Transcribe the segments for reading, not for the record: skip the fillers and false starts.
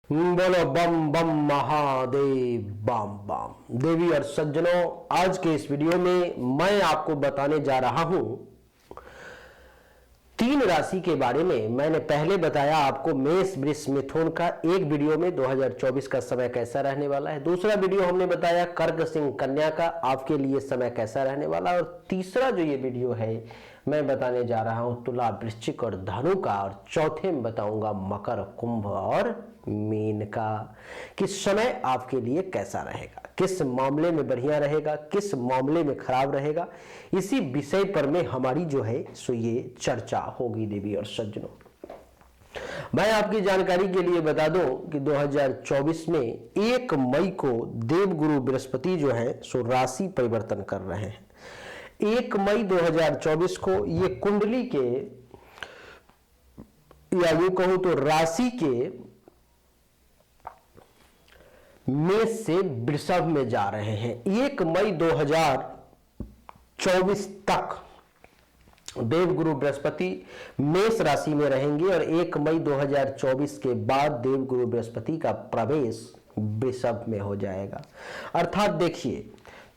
बोलो बम बम महादेव बम बम। देवी और सज्जनों, आज के इस वीडियो में मैं आपको बताने जा रहा हूं 3 राशि के बारे में। मैंने पहले बताया आपको मेष वृष मिथुन का एक वीडियो में 2024 का समय कैसा रहने वाला है। दूसरा वीडियो हमने बताया कर्क सिंह कन्या का आपके लिए समय कैसा रहने वाला है। और तीसरा जो ये वीडियो है मैं बताने जा रहा हूं तुला वृश्चिक और धनु का। और चौथे में बताऊंगा मकर कुंभ और मीन का। किस समय आपके लिए कैसा रहेगा, किस मामले में बढ़िया रहेगा, किस मामले में खराब रहेगा, इसी विषय पर में हमारी जो है सो ये चर्चा होगी। देवी और सज्जनों, मैं आपकी जानकारी के लिए बता दूं कि 2024 में 1 मई को देवगुरु बृहस्पति जो है सो राशि परिवर्तन कर रहे हैं। 1 मई 2024 को ये कुंडली के या यूं कहूं तो राशि के मेष से वृषभ में जा रहे हैं। 1 मई 2024 तक देवगुरु बृहस्पति मेष राशि में रहेंगे और 1 मई 2024 के बाद देवगुरु बृहस्पति का प्रवेश वृषभ में हो जाएगा। अर्थात देखिए,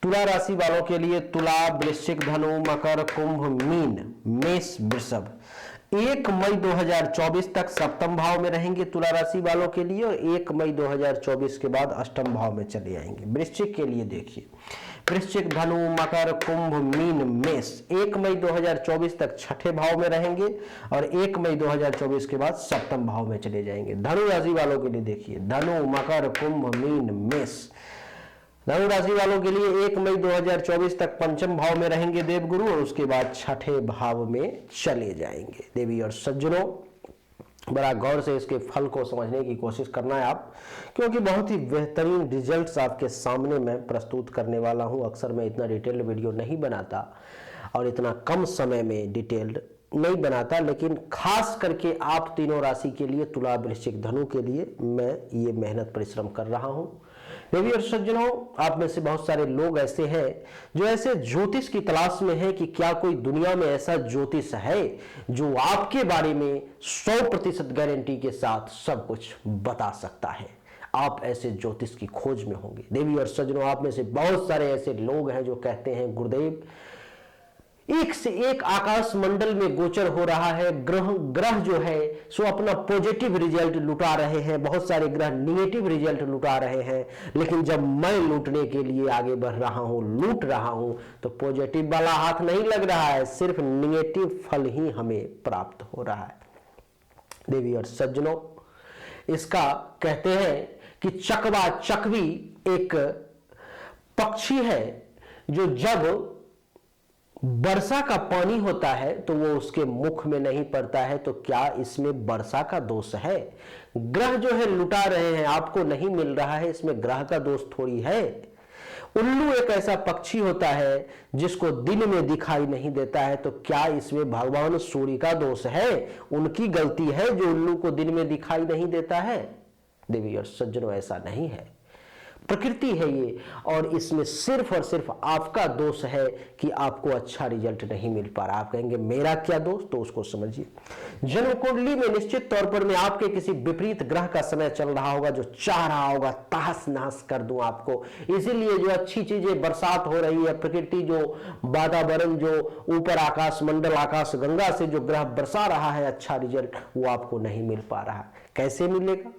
तुला राशि वालों के लिए तुला, वृश्चिक, धनु, मकर, कुंभ, मीन, मेष, वृषभ 1 मई 2024 तक सप्तम भाव में रहेंगे तुला राशि वालों के लिए और 1 मई 2024 के बाद अष्टम भाव में चले आएंगे। वृश्चिक के लिए देखिए, वृश्चिक, धनु, मकर, कुंभ, मीन, मेष 1 मई 2024 तक छठे भाव में रहेंगे और 1 मई 2024 के बाद सप्तम भाव में चले जाएंगे। धनु राशि वालों के लिए देखिए, धनु, मकर, कुंभ, मीन, मेष। धनु राशि वालों के लिए 1 मई 2024 तक पंचम भाव में रहेंगे देवगुरु और उसके बाद छठे भाव में चले जाएंगे। देवी और सज्जनों, बड़ा गौर से इसके फल को समझने की कोशिश करना है आप, क्योंकि बहुत ही बेहतरीन रिजल्ट्स आपके सामने मैं प्रस्तुत करने वाला हूं। अक्सर मैं इतना डिटेल्ड वीडियो नहीं बनाता और इतना कम समय में डिटेल्ड नहीं बनाता, लेकिन खास करके आप तीनों राशि के लिए, तुला, वृश्चिक, धनु के लिए मैं ये मेहनत परिश्रम कर रहा हूं। देवी और सज्जनों, आप में से बहुत सारे लोग ऐसे हैं जो ऐसे ज्योतिष की तलाश में हैं कि क्या कोई दुनिया में ऐसा ज्योतिष है जो आपके बारे में 100% गारंटी के साथ सब कुछ बता सकता है। आप ऐसे ज्योतिष की खोज में होंगे। देवी और सज्जनों, आप में से बहुत सारे ऐसे लोग हैं जो कहते हैं गुरुदेव, एक से एक आकाश मंडल में गोचर हो रहा है, ग्रह जो है सो अपना पॉजिटिव रिजल्ट लुटा रहे हैं, बहुत सारे ग्रह निगेटिव रिजल्ट लुटा रहे हैं, लेकिन जब मैं लूटने के लिए आगे बढ़ रहा हूं, लूट रहा हूं, तो पॉजिटिव वाला हाथ नहीं लग रहा है, सिर्फ निगेटिव फल ही हमें प्राप्त हो रहा है। देवी और सज्जनों, इसका कहते हैं कि चकवा चकवी एक पक्षी है जो जब वर्षा का पानी होता है तो वो उसके मुख में नहीं पड़ता है। तो क्या इसमें वर्षा का दोष है? ग्रह जो है लुटा रहे हैं, आपको नहीं मिल रहा है, इसमें ग्रह का दोष थोड़ी है। उल्लू एक ऐसा पक्षी होता है जिसको दिन में दिखाई नहीं देता है, तो क्या इसमें भगवान सूर्य का दोष है? उनकी गलती है जो उल्लू को दिन में दिखाई नहीं देता है। देवी और सज्जनों, ऐसा नहीं है, प्रकृति है ये, और इसमें सिर्फ और सिर्फ आपका दोष है कि आपको अच्छा रिजल्ट नहीं मिल पा रहा। आप कहेंगे मेरा क्या दोष? तो उसको समझिए। जन्म कुंडली में निश्चित तौर पर में आपके किसी विपरीत ग्रह का समय चल रहा होगा जो चाह रहा होगा तहस नहस कर दूं आपको। इसीलिए जो अच्छी चीजें, बरसात हो रही है, प्रकृति जो वातावरण, जो ऊपर आकाश मंडल, आकाश गंगा से जो ग्रह बरसा रहा है अच्छा रिजल्ट, वो आपको नहीं मिल पा रहा। कैसे मिलेगा?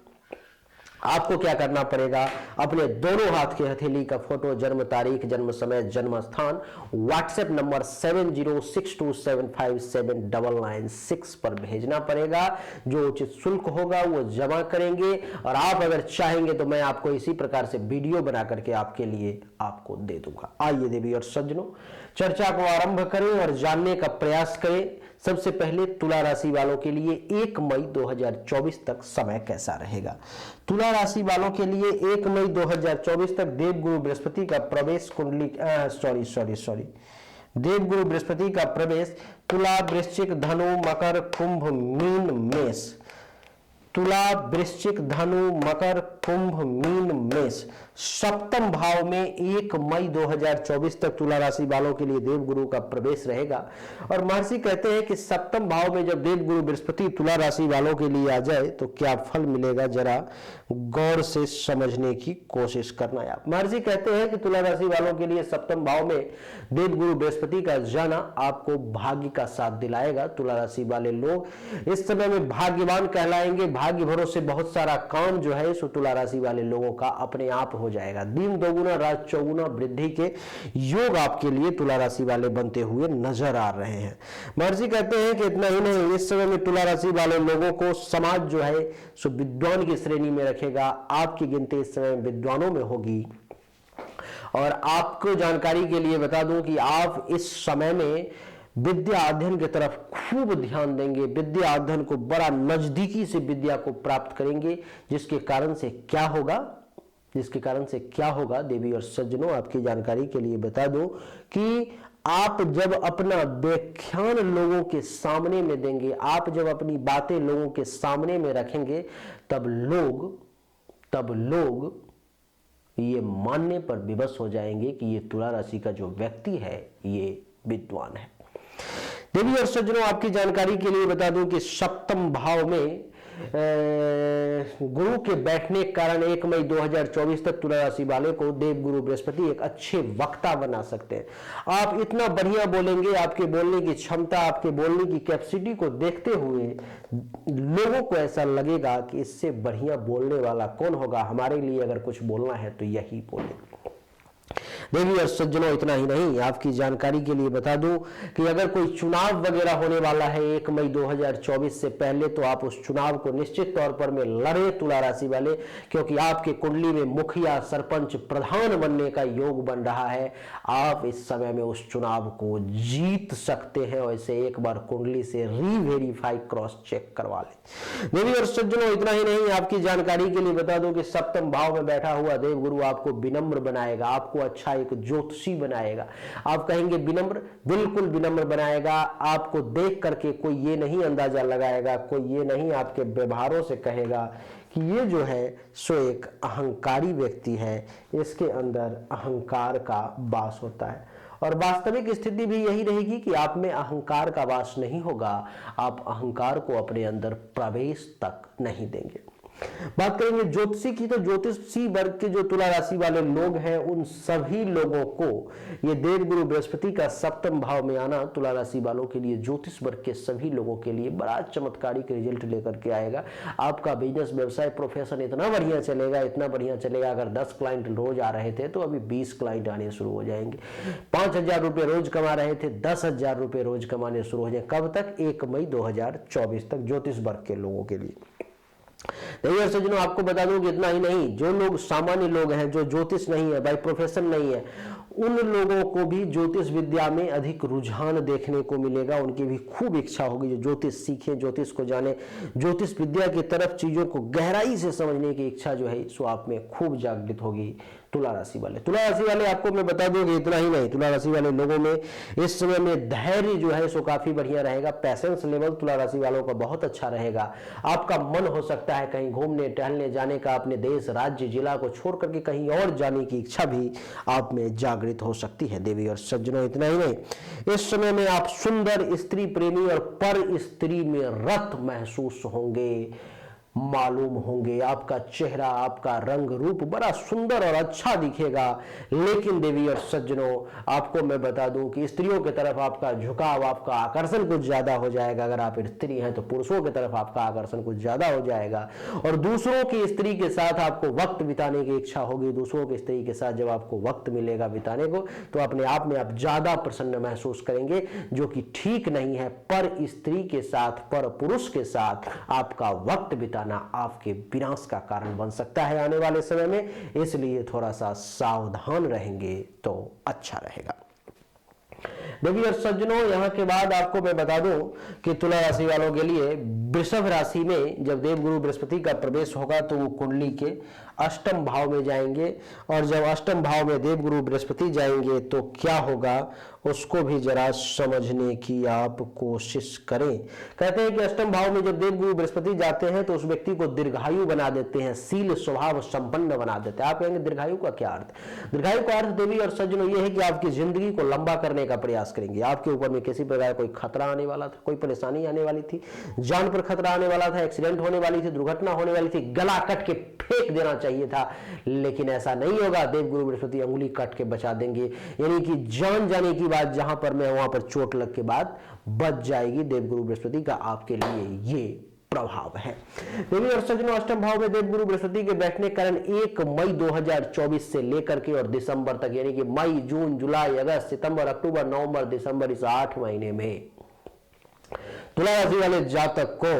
आपको क्या करना पड़ेगा? अपने दोनों हाथ की हथेली का फोटो, जन्म तारीख, जन्म समय, जन्म स्थान व्हाट्सएप नंबर 7062757996 पर भेजना पड़ेगा। जो उचित शुल्क होगा वो जमा करेंगे और आप अगर चाहेंगे तो मैं आपको इसी प्रकार से वीडियो बना करके आपके लिए आपको दे दूंगा। आइए देवी और सज्जनों, चर्चा को आरंभ करें और जानने का प्रयास करें। सबसे पहले तुला राशि वालों के लिए 1 मई 2024 तक समय कैसा रहेगा। तुला राशि वालों के लिए 1 मई 2024 तक देवगुरु बृहस्पति का प्रवेश कुंडली देवगुरु बृहस्पति का प्रवेश तुला, वृश्चिक, धनु, मकर, कुंभ, मीन, मेष तुला, वृश्चिक, धनु, मकर, कुंभ, मीन, मेष, सप्तम भाव में 1 मई 2024 तक तुला राशि वालों के लिए देवगुरु का प्रवेश रहेगा। और महर्षि कहते हैं कि सप्तम भाव में जब देवगुरु बृहस्पति तुला राशि वालों के लिए आ जाए तो क्या फल मिलेगा, जरा गौर से समझने की कोशिश करना है। महर्षि कहते हैं कि तुला राशि वालों के लिए सप्तम भाव में देवगुरु बृहस्पति का जाना आपको भाग्य का साथ दिलाएगा। तुला राशि वाले लोग इस समय में भाग्यवान कहलाएंगे। भाग्य भरोसे बहुत सारा काम जो है सो तुला राशि वाले लोगों का अपने आप हो जाएगा। दिन दोगुना रात चौगुना वृद्धि के योग आपके लिए तुला राशि वाले बनते हुए नजर आ रहे हैं। महर्षि कहते हैं कि इतना ही नहीं, इस समय में तुला राशि वाले लोगों को समाज जो है सो विद्वान की श्रेणी में रखेगा। आपकी गिनती इस समय विद्वानों में होगी। और आपको जानकारी के लिए बता दूं कि आप इस समय में विद्या अध्ययन की तरफ खूब ध्यान देंगे। विद्या अध्ययन को बड़ा नजदीकी से विद्या को प्राप्त करेंगे, जिसके कारण से क्या होगा देवी और सज्जनों, आपकी जानकारी के लिए बता दूं कि आप जब अपना व्याख्यान लोगों के सामने में देंगे, आप जब अपनी बातें लोगों के सामने में रखेंगे, तब लोग ये मानने पर विवश हो जाएंगे कि ये तुला राशि का जो व्यक्ति है ये विद्वान है। देवी और सज्जनों, आपकी जानकारी के लिए बता दूं कि सप्तम भाव में गुरु के बैठने के कारण 1 मई 2024 तक तुला राशि वाले को देवगुरु बृहस्पति एक अच्छे वक्ता बना सकते हैं। आप इतना बढ़िया बोलेंगे, आपके बोलने की क्षमता, आपके बोलने की कैपेसिटी को देखते हुए लोगों को ऐसा लगेगा कि इससे बढ़िया बोलने वाला कौन होगा, हमारे लिए अगर कुछ बोलना है तो यही बोले। देवी और सज्जनों, इतना ही नहीं, आपकी जानकारी के लिए बता दूं कि अगर कोई चुनाव वगैरह होने वाला है 1 मई 2024 से पहले, तो आप उस चुनाव को निश्चित तौर पर में लड़े तुला राशि वाले, क्योंकि आपके कुंडली में मुखिया, सरपंच, प्रधान बनने का योग बन रहा है। आप इस समय में उस चुनाव को जीत सकते हैं। वैसे एक बार कुंडली से रीवेरीफाई क्रॉस चेक करवा लें। देवी और सज्जनों, इतना ही नहीं, आपकी जानकारी के लिए बता दूं कि सप्तम भाव में बैठा हुआ देवगुरु आपको विनम्र बनाएगा, आपको अच्छा एक ज्योतिषी बनाएगा। आप कहेंगे विनम्र, बिल्कुल विनम्र बनाएगा। आपको देख करके कोई ये नहीं अंदाजा लगाएगा, कोई ये नहीं आपके व्यवहारों से कहेगा कि ये जो है सो एक अहंकारी व्यक्ति है, इसके अंदर अहंकार का वास होता है। और वास्तविक स्थिति भी यही रहेगी कि आप में अहंकार का वास नहीं होगा। आप अहंकार को अपने अंदर प्रवेश तक नहीं देंगे। बात करेंगे ज्योतिषी की, तो ज्योतिषी वर्ग के जो तुला राशि वाले लोग हैं, उन सभी लोगों को ये देवगुरु बृहस्पति का सप्तम भाव में आना तुला राशि वालों के लिए, ज्योतिष वर्ग के सभी लोगों के लिए बड़ा चमत्कारिक रिजल्ट लेकर के आएगा। आपका बिजनेस, व्यवसाय, प्रोफेशन इतना बढ़िया चलेगा। अगर 10 क्लाइंट रोज आ रहे थे तो अभी 20 क्लाइंट आने शुरू हो जाएंगे। 5,000 रुपए रोज कमा रहे थे, 10,000 रुपए रोज कमाने शुरू हो जाएंगे। कब तक? 1 मई 2024 तक, ज्योतिष वर्ग के लोगों के लिए। देखिए सज्जनों, आपको बता दूं कि इतना ही नहीं, जो लोग सामान्य लोग हैं, जो ज्योतिष नहीं है, बाई प्रोफेशन नहीं है, उन लोगों को भी ज्योतिष विद्या में अधिक रुझान देखने को मिलेगा। उनकी भी खूब इच्छा होगी जो ज्योतिष सीखे, ज्योतिष को जाने, ज्योतिष विद्या की तरफ चीजों को गहराई से समझने की इच्छा जो है सो आप में खूब जागृत होगी। तुला राशि वाले आपको मैं बता दूं कि इतना ही नहीं, तुला राशि वाले लोगों में इस समय में धैर्य जो है सो काफी बढ़िया रहेगा। पैसेंस लेवल तुला राशि वालों का बहुत अच्छा रहेगा। आपका मन हो सकता है कहीं घूमने टहलने जाने का, अपने देश, राज्य, जिला को छोड़ करके कहीं और जाने की इच्छा भी आप में जागृत हो सकती है। देवी और सज्जनों, इतना ही नहीं, इस समय में आप सुंदर, स्त्री प्रेमी और पर स्त्री में रत महसूस होंगे, मालूम होंगे। आपका चेहरा, आपका रंग रूप बड़ा सुंदर और अच्छा दिखेगा। लेकिन देवी और सज्जनों, आपको मैं बता दूं कि स्त्रियों की तरफ आपका झुकाव, आपका आकर्षण कुछ ज्यादा हो जाएगा। अगर आप स्त्री हैं तो पुरुषों की तरफ आपका आकर्षण कुछ ज्यादा हो जाएगा। और दूसरों की स्त्री के साथ आपको वक्त बिताने की इच्छा होगी। दूसरों की स्त्री के साथ जब आपको वक्त मिलेगा बिताने को, तो अपने आप में आप ज्यादा प्रसन्न महसूस करेंगे, जो कि ठीक नहीं है। पर स्त्री के साथ, पर पुरुष के साथ आपका वक्त बिताना आपके विनाश का कारण बन सकता है आने वाले समय में। इसलिए थोड़ा सा सावधान रहेंगे तो अच्छा रहेगा। देवी और सज्जनों, यहां के बाद आपको मैं बता दूं कि तुला राशि वालों के लिए वृषभ राशि में जब देवगुरु बृहस्पति का प्रवेश होगा तो वो कुंडली के अष्टम भाव में जाएंगे, और जब अष्टम भाव में देवगुरु बृहस्पति जाएंगे तो क्या होगा उसको भी जरा समझने की आप कोशिश करें। कहते हैं कि अष्टम भाव में जब देवगुरु बृहस्पति जाते हैं तो उस व्यक्ति को दीर्घायु बना देते हैं, शील स्वभाव संपन्न बना देते हैं। आप कहेंगे दीर्घायु का क्या अर्थ? दीर्घायु का अर्थ देवी और सज्जनों ये है कि आपकी जिंदगी को लंबा करने का प्रयास करेंगे। आपके ऊपर में किसी प्रकार कोई खतरा आने वाला था, कोई परेशानी आने वाली थी, जान पर खतरा आने वाला था, एक्सीडेंट होने वाली थी, दुर्घटना होने वाली थी, गला कट के फेंक देना चाहिए था, लेकिन ऐसा नहीं होगा। देवगुरु बृहस्पति अंगुली काट के बचा देंगे, यानी कि जान जाने की बात जहां पर मैं वहां पर चोट लग के बाद बच जाएगी। देवगुरु बृहस्पति का आपके लिए ये प्रभाव है। देवी और सज्जनों, अष्टम भाव में देवगुरु बृहस्पति के बैठने के कारण 1 मई 2024 से लेकर के और दिसंबर तक, यानी कि मई, जून, जुलाई, अगस्त, सितंबर, अक्टूबर, नवंबर, दिसंबर, इस 8 महीने में तुला राशि वाले जातक को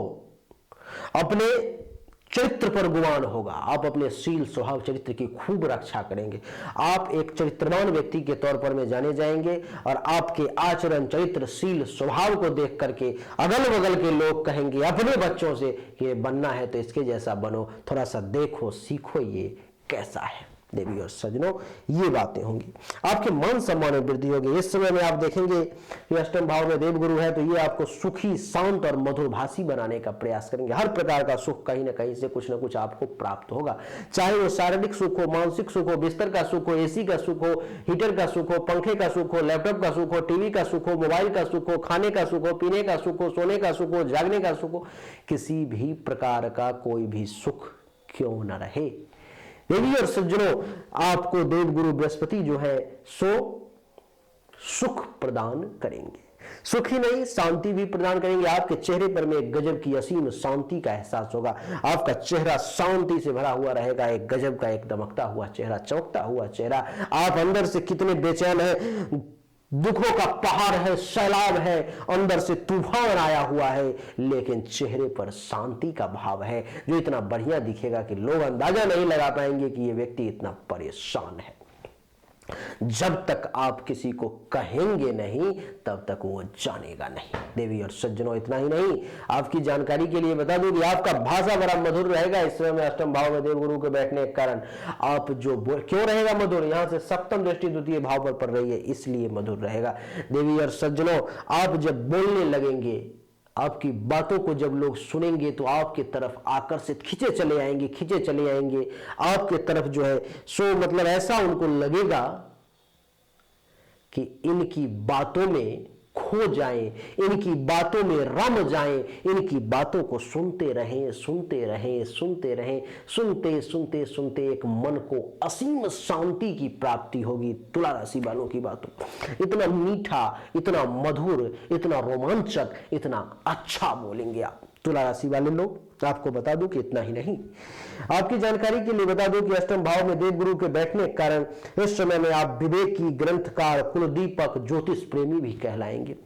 अपने चरित्र पर गुमान होगा। आप अपने शील स्वभाव चरित्र की खूब रक्षा करेंगे। आप एक चरित्रवान व्यक्ति के तौर पर में जाने जाएंगे, और आपके आचरण, चरित्र, शील स्वभाव को देख करके अगल बगल के लोग कहेंगे अपने बच्चों से कि बनना है तो इसके जैसा बनो, थोड़ा सा देखो सीखो ये कैसा है। देवी और सज्जनों, ये बातें होंगी, आपके मान सम्मान में वृद्धि होगी। इस समय में आप देखेंगे कि अष्टम भाव में देवगुरु है तो ये आपको सुखी, शांत और मधुरभाषी बनाने का प्रयास करेंगे। हर प्रकार का सुख कहीं ना कहीं से कुछ ना कुछ आपको प्राप्त होगा, चाहे वो शारीरिक सुख हो, मानसिक सुख हो, बिस्तर का सुख हो, एसी का सुख हो, हीटर का सुख हो, पंखे का सुख हो, लैपटॉप का सुख हो, टीवी का सुख हो, मोबाइल का सुख हो, खाने का सुख हो, पीने का सुख हो, सोने का सुख हो, जागने का सुख हो, किसी भी प्रकार का कोई भी सुख क्यों न रहे। देवी और सज्जनों, आपको देवगुरु बृहस्पति जो है सो सुख प्रदान करेंगे। सुख ही नहीं, शांति भी प्रदान करेंगे। आपके चेहरे पर में एक गजब की असीम शांति का एहसास होगा। आपका चेहरा शांति से भरा हुआ रहेगा, एक गजब का, एक दमकता हुआ चेहरा, चमकता हुआ चेहरा। आप अंदर से कितने बेचैन हैं, दुखों का पहाड़ है, सैलाब है, अंदर से तूफान आया हुआ है, लेकिन चेहरे पर शांति का भाव है जो इतना बढ़िया दिखेगा कि लोग अंदाजा नहीं लगा पाएंगे कि ये व्यक्ति इतना परेशान है। जब तक आप किसी को कहेंगे नहीं तब तक वो जानेगा नहीं। देवी और सज्जनों, इतना ही नहीं, आपकी जानकारी के लिए बता दूं कि आपका भाषा बड़ा मधुर रहेगा इस समय में अष्टम भाव में देवगुरु के बैठने के कारण। आप जो क्यों रहेगा मधुर, यहां से सप्तम दृष्टि द्वितीय भाव पर पड़ रही है, इसलिए मधुर रहेगा। देवी और सज्जनों, आप जब बोलने लगेंगे, आपकी बातों को जब लोग सुनेंगे तो आपके तरफ आकर्षित खींचे चले आएंगे आपके तरफ जो है सो, मतलब ऐसा उनको लगेगा कि इनकी बातों में खो जाएं, इनकी बातों में रम जाएं, इनकी बातों को सुनते रहें, सुनते एक मन को असीम शांति की प्राप्ति होगी। तुला राशि वालों की बातों, इतना मीठा, इतना मधुर, इतना रोमांचक, इतना अच्छा बोलेंगे आप तुला राशि वाले लोग। आपको बता दूं कि इतना ही नहीं, आपकी जानकारी के लिए बता दूं कि अष्टम भाव में देवगुरु के बैठने के कारण इस समय में आप विवेकी, ग्रंथकार, कुलदीपक, ज्योतिष प्रेमी भी कहलाएंगे।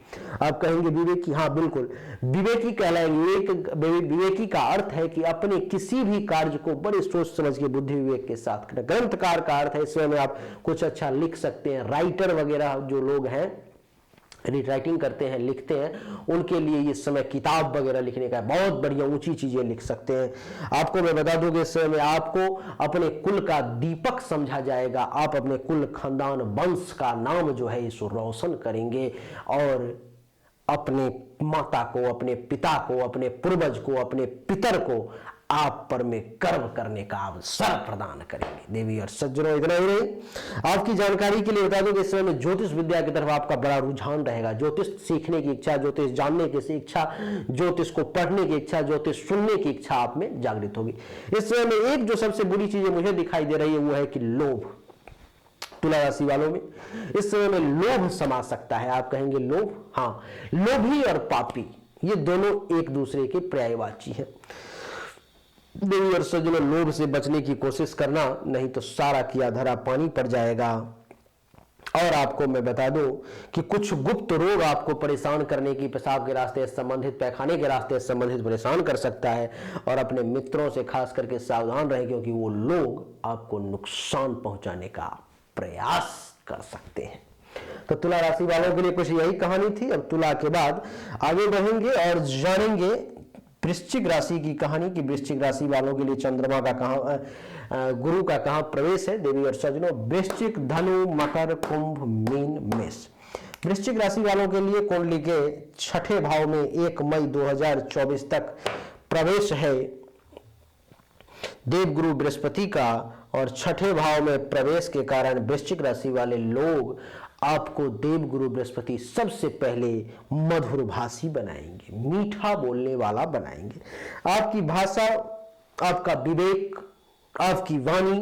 आप कहेंगे विवेकी, हाँ बिल्कुल विवेकी कहलाएंगे। विवेकी का अर्थ है कि अपने किसी भी कार्य को बड़े सोच समझ के, बुद्धि विवेक के साथ करें। ग्रंथकार का अर्थ है इस समय में आप कुछ अच्छा लिख सकते हैं। राइटर वगैरह जो लोग हैं, राइटिंग करते हैं, लिखते हैं, उनके लिए इस समय किताब वगैरह लिखने का बहुत बढ़िया ऊंची चीजें लिख सकते हैं। आपको मैं बता दूं कि इस समय आपको अपने कुल का दीपक समझा जाएगा। आप अपने कुल, खानदान, वंश का नाम जो है इसको रोशन करेंगे, और अपने माता को, अपने पिता को, अपने पूर्वज को, अपने पितर को आप पर में कर्म करने का अवसर प्रदान करेंगे। देवी और सज्जनों, इतना ही नहीं, आपकी जानकारी के लिए बता दूं कि इस समय में ज्योतिष विद्या की तरफ आपका बड़ा रुझान रहेगा। ज्योतिष सीखने की इच्छा, ज्योतिष जानने की इच्छा, ज्योतिष को पढ़ने की इच्छा, ज्योतिष सुनने की इच्छा आप में जागृत होगी। इस समय में एक जो सबसे बुरी चीजें मुझे दिखाई दे रही है वो है कि लोभ। तुला राशि वालों में इस समय में लोभ समा सकता है। आप कहेंगे लोभ, हाँ, लोभी और पापी ये दोनों एक दूसरे के पर्यायवाची हैं। देवी और सज्जनों, लोभ से बचने की कोशिश करना, नहीं तो सारा किया धरा पानी पड़ जाएगा। और आपको मैं बता दूं कि कुछ गुप्त रोग आपको परेशान करने की, पेशाब के रास्ते से संबंधित, पैखाने के रास्ते से संबंधित परेशान कर सकता है। और अपने मित्रों से खास करके सावधान रहें, क्योंकि वो लोग आपको नुकसान पहुंचाने का प्रयास कर सकते हैं। तो तुला राशि वालों के लिए कुछ यही कहानी थी। अब तुला के बाद आगे बढ़ेंगे और जानेंगे वृश्चिक राशि की कहानी कि वृश्चिक राशि वालों के लिए चंद्रमा का कहां, गुरु का कहां प्रवेश है। देवी और सज्जनों, वृश्चिक, धनु, मकर, कुंभ, मीन, मेष। वृश्चिक राशि वालों के लिए कुंडली के छठे भाव में 1 मई 2024 तक प्रवेश है देवगुरु बृहस्पति का, और छठे भाव में प्रवेश के कारण वृश्चिक राशि वाले लोग आपको देवगुरु बृहस्पति सबसे पहले मधुरभाषी बनाएंगे, मीठा बोलने वाला बनाएंगे। आपकी भाषा, आपका विवेक, आपकी वाणी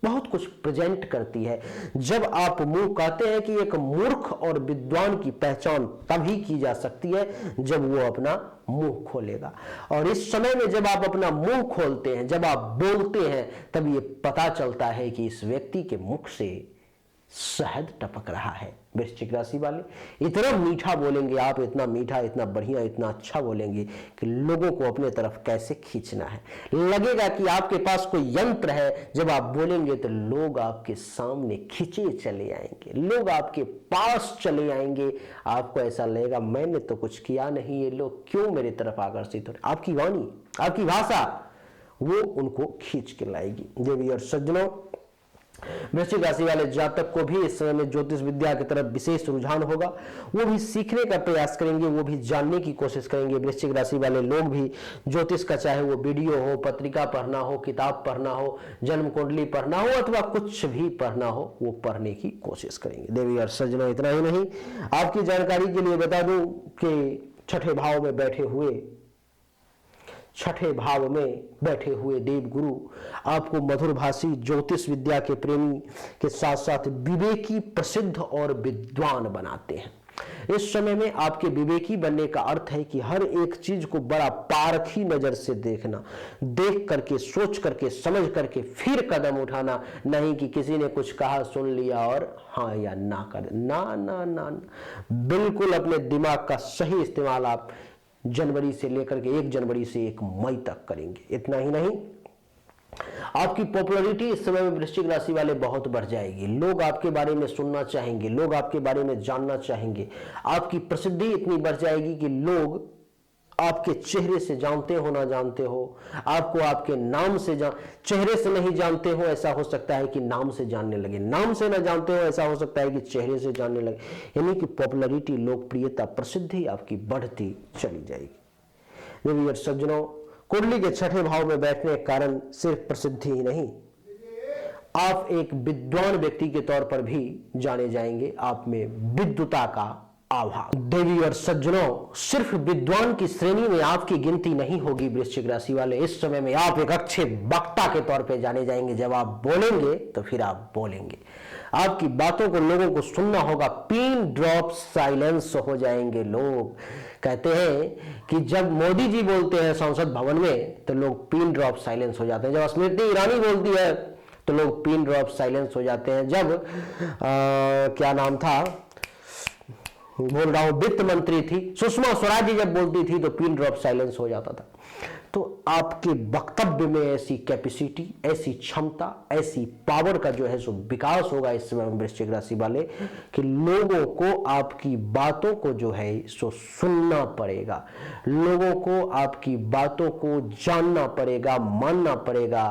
बहुत कुछ प्रेजेंट करती है। जब आप मुंह कहते हैं कि एक मूर्ख और विद्वान की पहचान तभी की जा सकती है जब वो अपना मुंह खोलेगा, और इस समय में जब आप अपना मुंह खोलते हैं, जब आप बोलते हैं, तब ये पता चलता है कि इस व्यक्ति के मुख से शहद टपक रहा है। वृश्चिक राशि वाले इतना मीठा बोलेंगे आप, इतना मीठा, इतना बढ़िया, इतना अच्छा बोलेंगे कि लोगों को अपने तरफ कैसे खींचना है। लगेगा कि आपके पास कोई यंत्र है। जब आप बोलेंगे तो लोग आपके सामने खींचे चले आएंगे, लोग आपके पास चले आएंगे। आपको ऐसा लगेगा मैंने तो कुछ किया नहीं, ये लोग क्यों मेरी तरफ आकर्षित हो रहे। आपकी वाणी, आपकी भाषा वो उनको खींच के लाएगी। देवी और सज्जनों, वृश्चिक राशि वाले जातक को भी इस समय में ज्योतिष विद्या की तरफ विशेष रुझान होगा। वो भी सीखने का प्रयास करेंगे, वो भी जानने की कोशिश करेंगे। वृश्चिक राशि वाले लोग भी ज्योतिष का, चाहे वो वीडियो हो, पत्रिका पढ़ना हो, किताब पढ़ना हो, जन्म कुंडली पढ़ना हो, अथवा कुछ भी पढ़ना हो, वो पढ़ने की कोशिश करेंगे। देवी और सज्जनों, इतना ही नहीं, आपकी जानकारी के लिए बता दूं कि छठे भाव में बैठे हुए देवगुरु आपको मधुरभाषी, ज्योतिष विद्या के प्रेमी के साथ साथ विवेकी, प्रसिद्ध और विद्वान बनाते हैं। इस समय में आपके विवेकी बनने का अर्थ है कि हर एक चीज को बड़ा पारखी नजर से देखना, देख करके, सोच करके, समझ करके फिर कदम उठाना, नहीं कि किसी ने कुछ कहा, सुन लिया और हाँ या ना कर। ना ना ना, ना। बिल्कुल अपने दिमाग का सही इस्तेमाल आप जनवरी से लेकर के 1 जनवरी से 1 मई तक करेंगे। इतना ही नहीं, आपकी पॉपुलैरिटी इस समय में वृश्चिक राशि वाले बहुत बढ़ जाएगी। लोग आपके बारे में सुनना चाहेंगे, लोग आपके बारे में जानना चाहेंगे। आपकी प्रसिद्धि इतनी बढ़ जाएगी कि लोग आपके चेहरे से जानते हो ना जानते हो, आपको आपके नाम से चेहरे से नहीं जानते हो, ऐसा हो सकता है कि नाम से जानने लगे, नाम से ना जानते हो, ऐसा हो सकता है कि चेहरे से जानने लगे। यानी कि पॉपुलैरिटी, लोकप्रियता, प्रसिद्धि आपकी बढ़ती चली जाएगी। देवी और सज्जनों, कुंडली के छठे भाव में बैठने के कारण सिर्फ प्रसिद्धि ही नहीं, आप एक विद्वान व्यक्ति के तौर पर भी जाने जाएंगे। आप में विद्वता का आभाव। देवी और सज्जनों, सिर्फ विद्वान की श्रेणी में आपकी गिनती नहीं होगी वृश्चिक राशि वाले। इस समय में आप एक अच्छे वक्ता के तौर पे जाने जाएंगे। जब आप बोलेंगे तो फिर आप बोलेंगे, आपकी बातों को लोगों को सुनना होगा। पिन ड्रॉप साइलेंस हो जाएंगे लोग। कहते हैं कि जब मोदी जी बोलते हैं संसद भवन में तो लोग पिन ड्रॉप साइलेंस हो जाते हैं। जब स्मृति ईरानी बोलती है तो लोग पिन ड्रॉप साइलेंस हो जाते हैं। जब क्या नाम था, बोल रहा हूं, वित्त मंत्री थी सुषमा स्वराज जी जब बोलती थी तो पिन ड्रॉप साइलेंस हो जाता था। तो आपके वक्तव्य में ऐसी कैपेसिटी, ऐसी क्षमता, ऐसी पावर का जो है सो विकास होगा इस समय वृश्चिक राशि वाले, कि लोगों को आपकी बातों को जो है सो सुनना पड़ेगा, लोगों को आपकी बातों को जानना पड़ेगा, मानना पड़ेगा,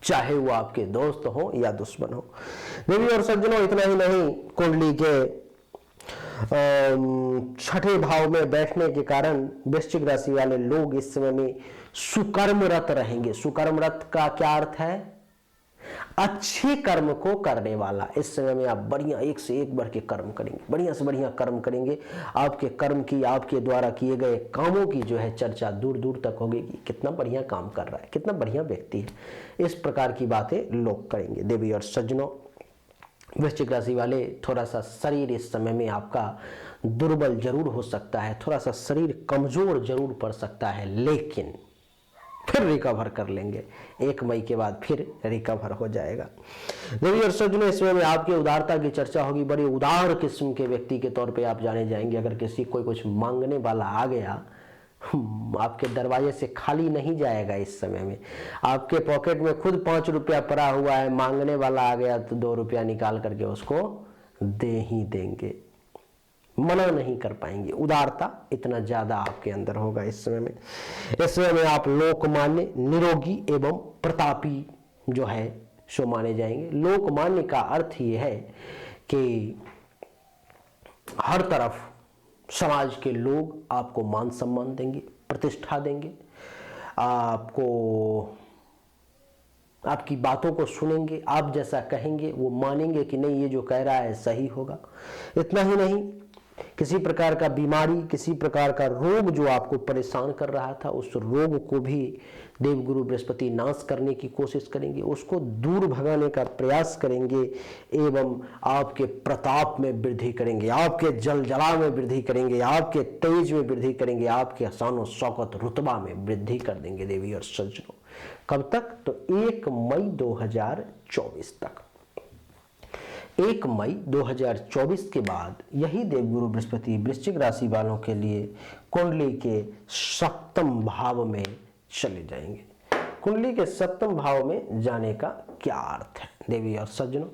चाहे वो आपके दोस्त हो या दुश्मन हो। देवी और सज्जनों, इतना ही नहीं, कुंडली के छठे भाव में बैठने के कारण वृश्चिक राशि वाले लोग इस समय में सुकर्मरत रहेंगे। सुकर्मरत का क्या अर्थ है? अच्छे कर्म को करने वाला। इस समय में आप बढ़िया, एक से एक बढ़ के कर्म करेंगे, बढ़िया से बढ़िया कर्म करेंगे। आपके कर्म की, आपके द्वारा किए गए कामों की जो है चर्चा दूर दूर तक होगी कि कितना बढ़िया काम कर रहा है, कितना बढ़िया व्यक्ति है। इस प्रकार की बातें लोग करेंगे। देवी और सज्जनों, वृश्चिक राशि वाले, थोड़ा सा शरीर इस समय में आपका दुर्बल जरूर हो सकता है, थोड़ा सा शरीर कमजोर जरूर पड़ सकता है, लेकिन फिर रिकवर कर लेंगे। 1 मई के बाद फिर रिकवर हो जाएगा। देवी और सज्जनों, इस समय में आपकी उदारता की चर्चा होगी। बड़े उदार किस्म के व्यक्ति के तौर पे आप जाने जाएंगे। अगर किसी कोई कुछ मांगने वाला आ गया, आपके दरवाजे से खाली नहीं जाएगा। इस समय में आपके पॉकेट में खुद 5 रुपया पड़ा हुआ है, मांगने वाला आ गया तो 2 रुपया निकाल करके उसको दे ही देंगे। मना नहीं कर पाएंगे। उदारता इतना ज्यादा आपके अंदर होगा इस समय में। इस समय में आप लोकमान्य, निरोगी एवं प्रतापी जो है सो माने जाएंगे। लोकमान्य का अर्थ ये है कि हर तरफ समाज के लोग आपको मान सम्मान देंगे, प्रतिष्ठा देंगे, आपको आपकी बातों को सुनेंगे, आप जैसा कहेंगे वो मानेंगे कि नहीं ये जो कह रहा है सही होगा। इतना ही नहीं, किसी प्रकार का बीमारी, किसी प्रकार का रोग जो आपको परेशान कर रहा था, उस रोग को भी देवगुरु बृहस्पति नाश करने की कोशिश करेंगे, उसको दूर भगाने का प्रयास करेंगे एवं आपके प्रताप में वृद्धि करेंगे, आपके जलजला में वृद्धि करेंगे, आपके तेज में वृद्धि करेंगे, आपके शान शौकत रुतबा में वृद्धि कर देंगे देवी और सज्जनों। कब तक? तो 1 मई 2024 तक। 1 मई 2024 के बाद यही देवगुरु बृहस्पति वृश्चिक राशि वालों के लिए कुंडली के 7वें भाव में चले जाएंगे। कुंडली के 7वें भाव में जाने का क्या अर्थ है देवी और सज्जनों?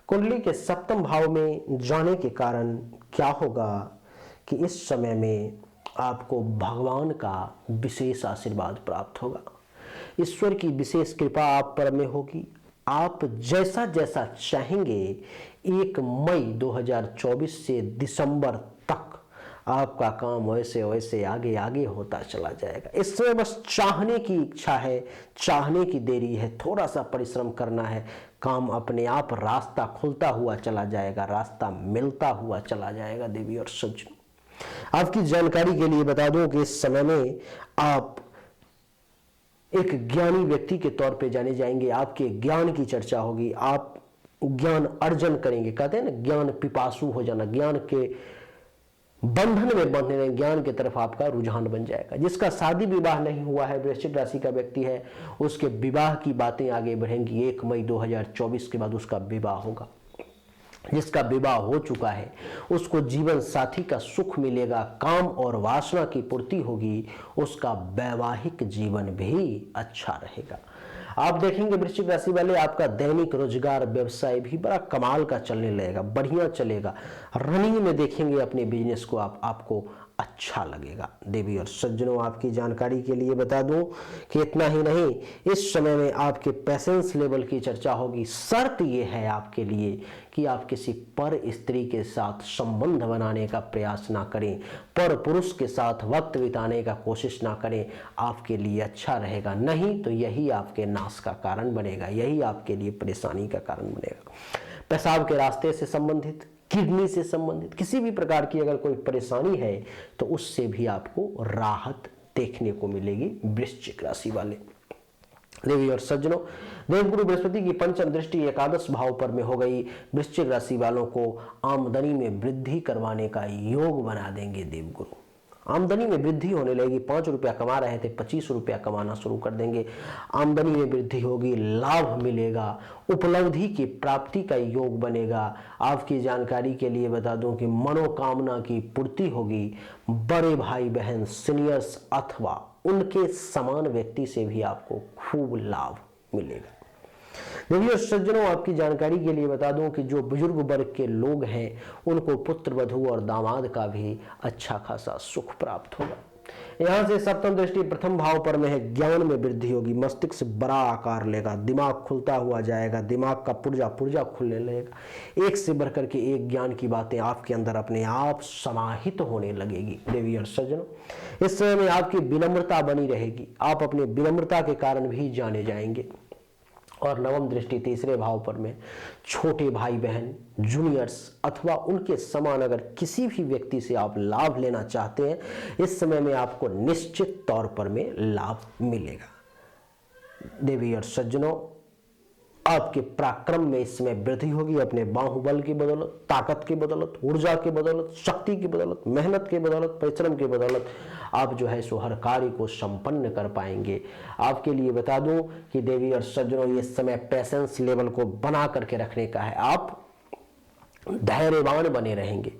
कुंडली के 7वें भाव में जाने के कारण क्या होगा कि इस समय में आपको भगवान का विशेष आशीर्वाद प्राप्त होगा। ईश्वर की विशेष कृपा आप पर में होगी। आप जैसा जैसा चाहेंगे 1 मई 2024 से दिसंबर तक आपका काम वैसे वैसे आगे आगे होता चला जाएगा। इसमें बस चाहने की इच्छा है, चाहने की देरी है, थोड़ा सा परिश्रम करना है, काम अपने आप रास्ता खुलता हुआ चला जाएगा, रास्ता मिलता हुआ चला जाएगा देवी और सज्जनों। आपकी जानकारी के लिए बता दूं कि इस समय में आप एक ज्ञानी व्यक्ति के तौर पे जाने जाएंगे। आपके ज्ञान की चर्चा होगी, आप ज्ञान अर्जन करेंगे। कहते हैं ना, ज्ञान पिपासु हो जाना, ज्ञान के बंधन में बंधने, ज्ञान की तरफ आपका रुझान बन जाएगा। जिसका शादी विवाह नहीं हुआ है, वृश्चिक राशि का व्यक्ति है, उसके विवाह की बातें आगे बढ़ेंगी। 1 मई 2024 के बाद उसका विवाह होगा। जिसका विवाह हो चुका है उसको जीवन साथी का सुख मिलेगा, काम और वासना की पूर्ति होगी, उसका वैवाहिक जीवन भी अच्छा रहेगा। आप देखेंगे वृश्चिक राशि वाले, आपका दैनिक रोजगार व्यवसाय भी बड़ा कमाल का चलने लगेगा, बढ़िया चलेगा। रनिंग में देखेंगे अपने बिजनेस को, आपको अच्छा लगेगा। देवी और सज्जनों, आपकी जानकारी के लिए बता दूं कि इतना ही नहीं, इस समय में आपके पैसेंस लेवल की चर्चा होगी। शर्त यह है आपके लिए कि आप किसी पर स्त्री के साथ संबंध बनाने का प्रयास ना करें, पर पुरुष के साथ वक्त बिताने का कोशिश ना करें, आपके लिए अच्छा रहेगा। नहीं तो यही आपके नाश का कारण बनेगा, यही आपके लिए परेशानी का कारण बनेगा। पेशाब के रास्ते से संबंधित, किडनी से संबंधित किसी भी प्रकार की अगर कोई परेशानी है तो उससे भी आपको राहत देखने को मिलेगी वृश्चिक राशि वाले। देवी और सज्जनों, देवगुरु बृहस्पति की पंचम दृष्टि एकादश भाव पर में हो गई। वृश्चिक राशि वालों को आमदनी में वृद्धि करवाने का योग बना देंगे देवगुरु। आमदनी में वृद्धि होने लगेगी। 5 रुपया कमा रहे थे, 25 रुपया कमाना शुरू कर देंगे। आमदनी में वृद्धि होगी, लाभ मिलेगा, उपलब्धि की प्राप्ति का योग बनेगा। आपकी जानकारी के लिए बता दूं कि मनोकामना की पूर्ति होगी। बड़े भाई बहन, सीनियर्स अथवा उनके समान व्यक्ति से भी आपको खूब लाभ मिलेगा। देवी और सज्जनों, आपकी जानकारी के लिए बता दूं कि जो बुजुर्ग वर्ग के लोग हैं उनको पुत्र वधू और दामाद का भी अच्छा खासा सुख प्राप्त होगा। यहां से सप्तम दृष्टि प्रथम भाव पर में है। ज्ञान में वृद्धि होगी, मस्तिष्क बड़ा आकार लेगा, दिमाग खुलता हुआ जाएगा, दिमाग का पुर्जा खुलने लगेगा। एक से बढ़कर के एक ज्ञान की बातें आपके अंदर अपने आप समाहित होने लगेगी। देवी और सज्जनों, इस समय में आपकी विनम्रता बनी रहेगी, आप अपने विनम्रता के कारण भी जाने जाएंगे। और नवम दृष्टि तीसरे भाव पर में छोटे भाई बहन, जूनियर्स अथवा उनके समान अगर किसी भी व्यक्ति से आप लाभ लेना चाहते हैं, इस समय में आपको निश्चित तौर पर में लाभ मिलेगा। देवी और सज्जनों, आपके पराक्रम में इस समय वृद्धि होगी। अपने बाहुबल की बदौलत, ताकत की बदौलत, ऊर्जा की बदौलत, शक्ति की बदौलत, मेहनत की बदौलत, परिश्रम की बदौलत आप जो है सो हर कार्य को संपन्न कर पाएंगे। आपके लिए बता दूं कि देवी और सज्जनों, ये समय पैसेंस लेवल को बना करके रखने का है। आप धैर्यवान बने रहेंगे,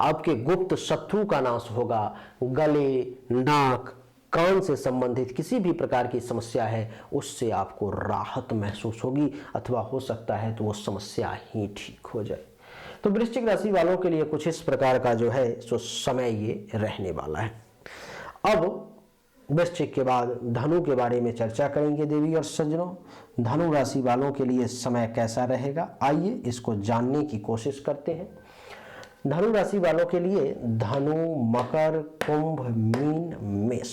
आपके गुप्त शत्रु का नाश होगा। गले, नाक, कान से संबंधित किसी भी प्रकार की समस्या है उससे आपको राहत महसूस होगी, अथवा हो सकता है तो वो समस्या ही ठीक हो जाए। तो वृश्चिक राशि वालों के लिए कुछ इस प्रकार का जो है सो समय ये रहने वाला है। अब वृश्चिक के बाद धनु के बारे में चर्चा करेंगे देवी और सज्जनों। धनु राशि वालों के लिए समय कैसा रहेगा, आइए इसको जानने की कोशिश करते हैं। धनु राशि वालों के लिए धनु, मकर, कुंभ, मीन, मेष,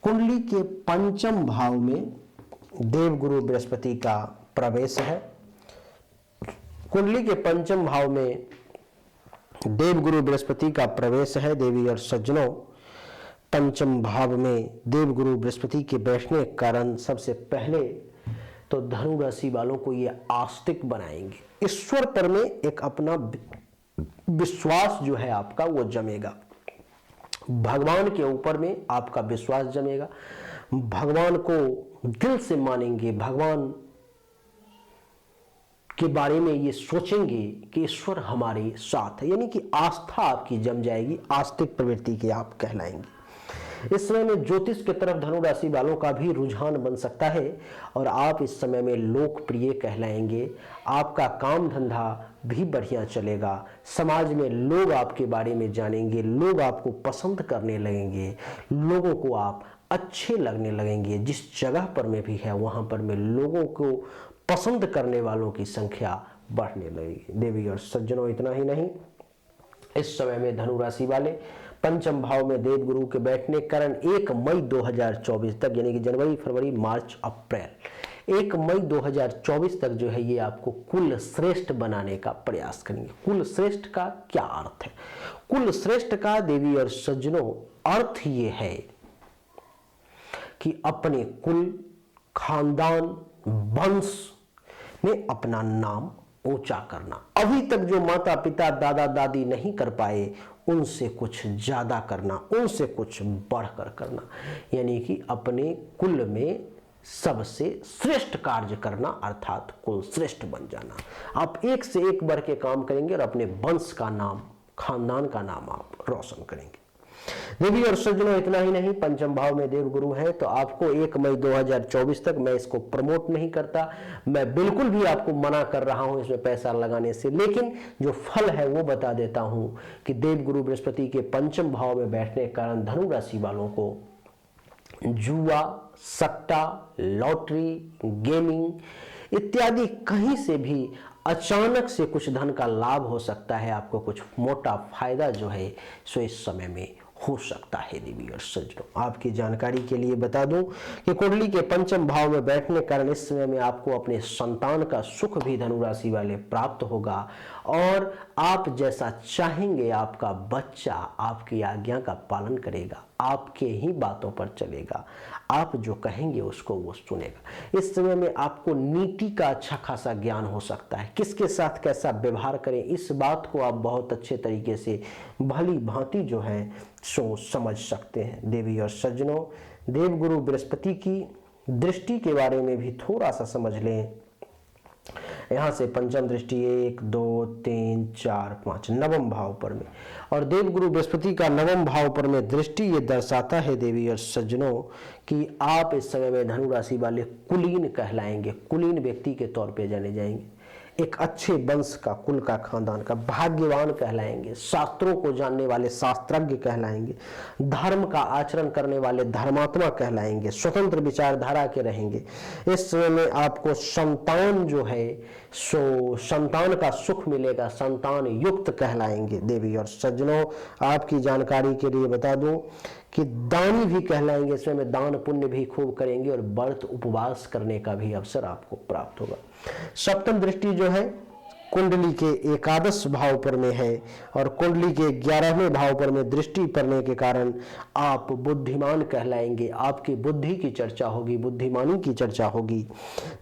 कुंडली के पंचम भाव में देवगुरु बृहस्पति का प्रवेश है। कुंडली के पंचम भाव में देवगुरु बृहस्पति का प्रवेश है देवी और सज्जनों। पंचम भाव में देवगुरु बृहस्पति के बैठने के कारण सबसे पहले तो धनु राशि वालों को ये आस्तिक बनाएंगे। ईश्वर पर में एक अपना विश्वास जो है आपका वो जमेगा, भगवान के ऊपर में आपका विश्वास जमेगा, भगवान को दिल से मानेंगे, भगवान के बारे में ये सोचेंगे कि ईश्वर हमारे साथ है, यानी कि आस्था आपकी जम जाएगी, आस्तिक प्रवृत्ति के आप कहलाएंगे। इस समय में ज्योतिष की तरफ धनु राशि वालों का भी रुझान बन सकता है और आप इस समय में लोकप्रिय कहलाएंगे। आपका काम धंधा भी बढ़िया चलेगा, समाज में लोग आपके बारे में जानेंगे, लोग आपको पसंद करने लगेंगे, लोगों को आप अच्छे लगने लगेंगे। जिस जगह पर में भी है वहां पर में लोगों को पसंद करने वालों की संख्या बढ़ने लगेगी। देवी और सज्जनों, इतना ही नहीं, इस समय में धनु राशि वाले पंचम भाव में देवगुरु के बैठने के कारण 1 मई 2024 तक, यानी कि जनवरी, फरवरी, मार्च, अप्रैल, 1 मई 2024 तक जो है ये आपको कुल श्रेष्ठ बनाने का प्रयास करेंगे। कुल श्रेष्ठ का क्या अर्थ है? कुल श्रेष्ठ का देवी और सज्जनों अर्थ ये है कि अपने कुल, खानदान, वंश में अपना नाम ऊंचा करना। अभी तक जो माता पिता दादा दादी नहीं कर पाए उनसे कुछ ज्यादा करना, उनसे कुछ बढ़कर करना, यानी कि अपने कुल में सबसे श्रेष्ठ कार्य करना, अर्थात कुल श्रेष्ठ बन जाना। आप एक से एक बढ़ के काम करेंगे और अपने वंश का नाम, खानदान का नाम आप रोशन करेंगे। देवी और सज्जनों, इतना ही नहीं, पंचम भाव में देवगुरु है तो आपको 1 मई 2024 तक, मैं इसको प्रमोट नहीं करता, मैं बिल्कुल भी आपको मना कर रहा हूं इसमें पैसा लगाने से, लेकिन जो फल है वो बता देता हूं कि देवगुरु बृहस्पति के पंचम भाव में बैठने के कारण धनु राशि वालों को जुआ, सट्टा, लॉटरी, गेमिंग इत्यादि कहीं से भी अचानक से कुछ धन का लाभ हो सकता है। आपको कुछ मोटा फायदा जो है सो इस समय में हो सकता है। देवी और सज्जनों, आपकी जानकारी के लिए बता दूं कि कुंडली के पंचम भाव में बैठने के कारण इस समय में आपको अपने संतान का सुख भी धनु राशि वाले प्राप्त होगा और आप जैसा चाहेंगे आपका बच्चा आपकी आज्ञा का पालन करेगा, आपके ही बातों पर चलेगा, आप जो कहेंगे उसको वो सुनेगा। इस समय में आपको नीति का अच्छा खासा ज्ञान हो सकता है, किसके साथ कैसा व्यवहार करें इस बात को आप बहुत अच्छे तरीके से भली भांति जो है सो समझ सकते हैं। देवी और सज्जनों, देवगुरु बृहस्पति की दृष्टि के बारे में भी थोड़ा सा समझ लें। यहाँ से पंचम दृष्टि 1, 2, 3, 4, 5 नवम भाव पर में, और देवगुरु बृहस्पति का नवम भाव पर में दृष्टि ये दर्शाता है देवी और सज्जनों कि आप इस समय में धनु राशि वाले कुलीन कहलाएंगे, कुलीन व्यक्ति के तौर पे जाने जाएंगे, एक अच्छे वंश का, कुल का, खानदान का, भाग्यवान कहलाएंगे, शास्त्रों को जानने वाले शास्त्रज्ञ कहलाएंगे, धर्म का आचरण करने वाले धर्मात्मा कहलाएंगे, स्वतंत्र विचारधारा के रहेंगे। इस समय में आपको संतान जो है सो संतान का सुख मिलेगा, संतान युक्त कहलाएंगे। देवी और सज्जनों, आपकी जानकारी के लिए बता दूं कि दानी भी कहलाएंगे, इसमें में दान पुण्य भी खूब करेंगे और व्रत उपवास करने का भी अवसर आपको प्राप्त होगा। सप्तम दृष्टि जो है कुंडली के एकादश भाव पर में है और कुंडली के 11वें भाव पर में दृष्टि पड़ने के कारण आप बुद्धिमान कहलाएंगे, आपकी बुद्धि की चर्चा होगी, बुद्धिमानी की चर्चा होगी।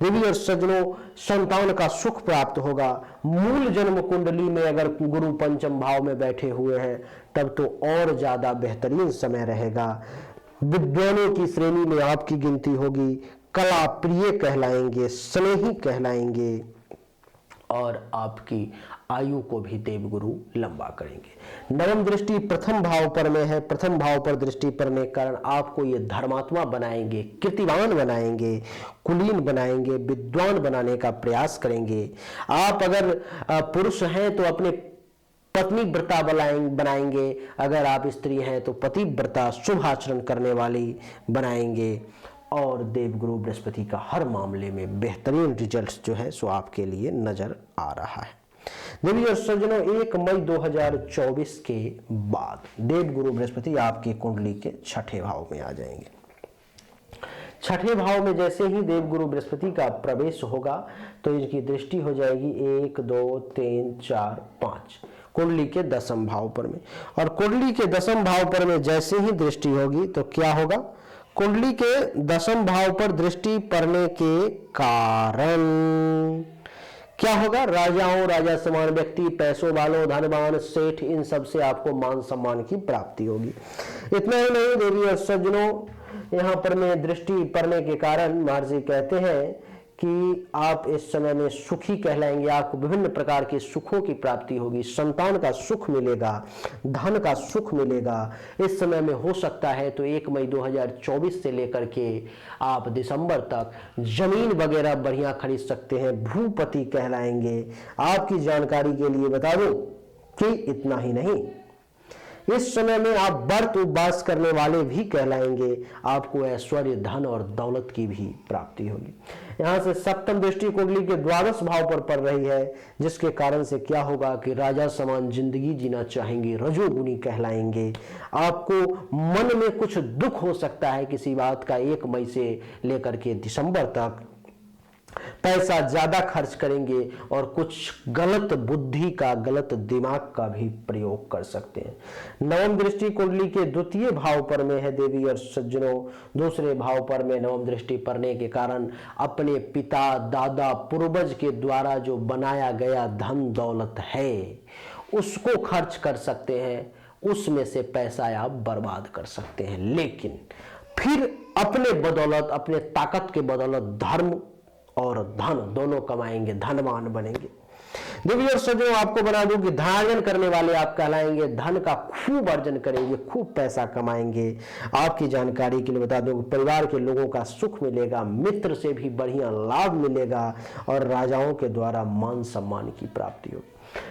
देवी और सज्जनों, संतान का सुख प्राप्त होगा। मूल जन्म कुंडली में अगर गुरु पंचम भाव में बैठे हुए हैं तब तो और ज्यादा बेहतरीन समय रहेगा। विद्वानों की श्रेणी में आपकी गिनती होगी, कला प्रिय कहलाएंगे, स्नेही कहलाएंगे और आपकी आयु को भी देवगुरु लंबा करेंगे। नवम दृष्टि प्रथम भाव पर में है, प्रथम भाव पर दृष्टि पड़ने के कारण आपको ये धर्मात्मा बनाएंगे, कीर्तिवान बनाएंगे, कुलीन बनाएंगे, विद्वान बनाने का प्रयास करेंगे। आप अगर पुरुष हैं तो अपने पत्नी व्रता बनाएंगे, अगर आप स्त्री हैं तो पतिव्रता शुभ आचरण करने वाली बनाएंगे। और देवगुरु बृहस्पति का हर मामले में बेहतरीन रिजल्ट्स जो है सो आपके लिए नजर आ रहा है। देवी और सज्जनों, 1 मई 2024 के बाद देवगुरु बृहस्पति आपकी कुंडली के छठे भाव में आ जाएंगे। छठे भाव में जैसे ही देवगुरु बृहस्पति का प्रवेश होगा तो इनकी दृष्टि हो जाएगी 1, 2, 3, 4, 5 कुंडली के दसम भाव पर में। और कुंडली के दसम भाव पर में जैसे ही दृष्टि होगी तो क्या होगा, कुंडली के दसम भाव पर दृष्टि पड़ने के कारण क्या होगा, राजाओं, राजा समान व्यक्ति, पैसों वालों, धनवान, सेठ, इन सब से आपको मान सम्मान की प्राप्ति होगी। इतना ही नहीं देवी और सज्जनों, यहाँ पर में दृष्टि पड़ने के कारण महर्षि कहते हैं कि आप इस समय में सुखी कहलाएंगे, आपको विभिन्न प्रकार के सुखों की प्राप्ति होगी, संतान का सुख मिलेगा, धन का सुख मिलेगा। इस समय में हो सकता है तो 1 मई 2024 से लेकर के आप दिसंबर तक जमीन वगैरह बढ़िया खरीद सकते हैं, भूपति कहलाएंगे। आपकी जानकारी के लिए बता दूं कि इतना ही नहीं, इस समय में आप व्रत उपवास करने वाले भी कहलाएंगे, आपको ऐश्वर्य, धन और दौलत की भी प्राप्ति होगी। यहां से सप्तम दृष्टि कुंडली के द्वादश भाव पर पड़ रही है, जिसके कारण से क्या होगा कि राजा समान जिंदगी जीना चाहेंगे, रजोगुनी कहलाएंगे। आपको मन में कुछ दुख हो सकता है किसी बात का, 1 मई से लेकर के दिसंबर तक पैसा ज्यादा खर्च करेंगे और कुछ गलत बुद्धि का, गलत दिमाग का भी प्रयोग कर सकते हैं। नवम दृष्टि कुंडली के द्वितीय भाव पर में है देवी और सज्जनों, दूसरे भाव पर में नवम दृष्टि पड़ने के कारण अपने पिता, दादा, पूर्वज के द्वारा जो बनाया गया धन दौलत है उसको खर्च कर सकते हैं, उसमें से पैसा आप बर्बाद कर सकते हैं। लेकिन फिर अपने बदौलत, अपने ताकत के बदौलत धर्म और धन दोनों कमाएंगे, धनवान बनेंगे। देवी और सज्जनों, आपको बना दूं कि धनार्जन करने वाले आप कहलाएंगे, धन का खूब अर्जन करेंगे, खूब पैसा कमाएंगे। आपकी जानकारी के लिए बता दूं कि परिवार के लोगों का सुख मिलेगा, मित्र से भी बढ़िया लाभ मिलेगा और राजाओं के द्वारा मान सम्मान की प्राप्ति होगी।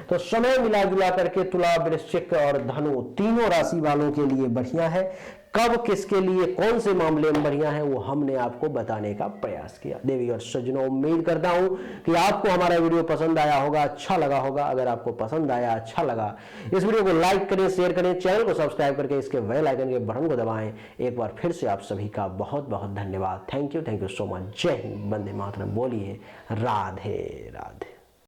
तो समय मिला जुला करके तुला, वृश्चिक और धनु तीनों राशि वालों के लिए बढ़िया है। कब किसके लिए कौन से मामले में बढ़िया है वो हमने आपको बताने का प्रयास किया। देवी और सज्जनों, उम्मीद करता हूं कि आपको हमारा वीडियो पसंद आया होगा, अच्छा लगा होगा। अगर आपको पसंद आया, अच्छा लगा, इस वीडियो को लाइक करें, शेयर करें, चैनल को सब्सक्राइब करके इसके बेल आइकन के बटन को दबाएं। एक बार फिर से आप सभी का बहुत बहुत धन्यवाद। Thank you so much. जय हिंद, वंदे मातरम। बोलिए राधे राधे।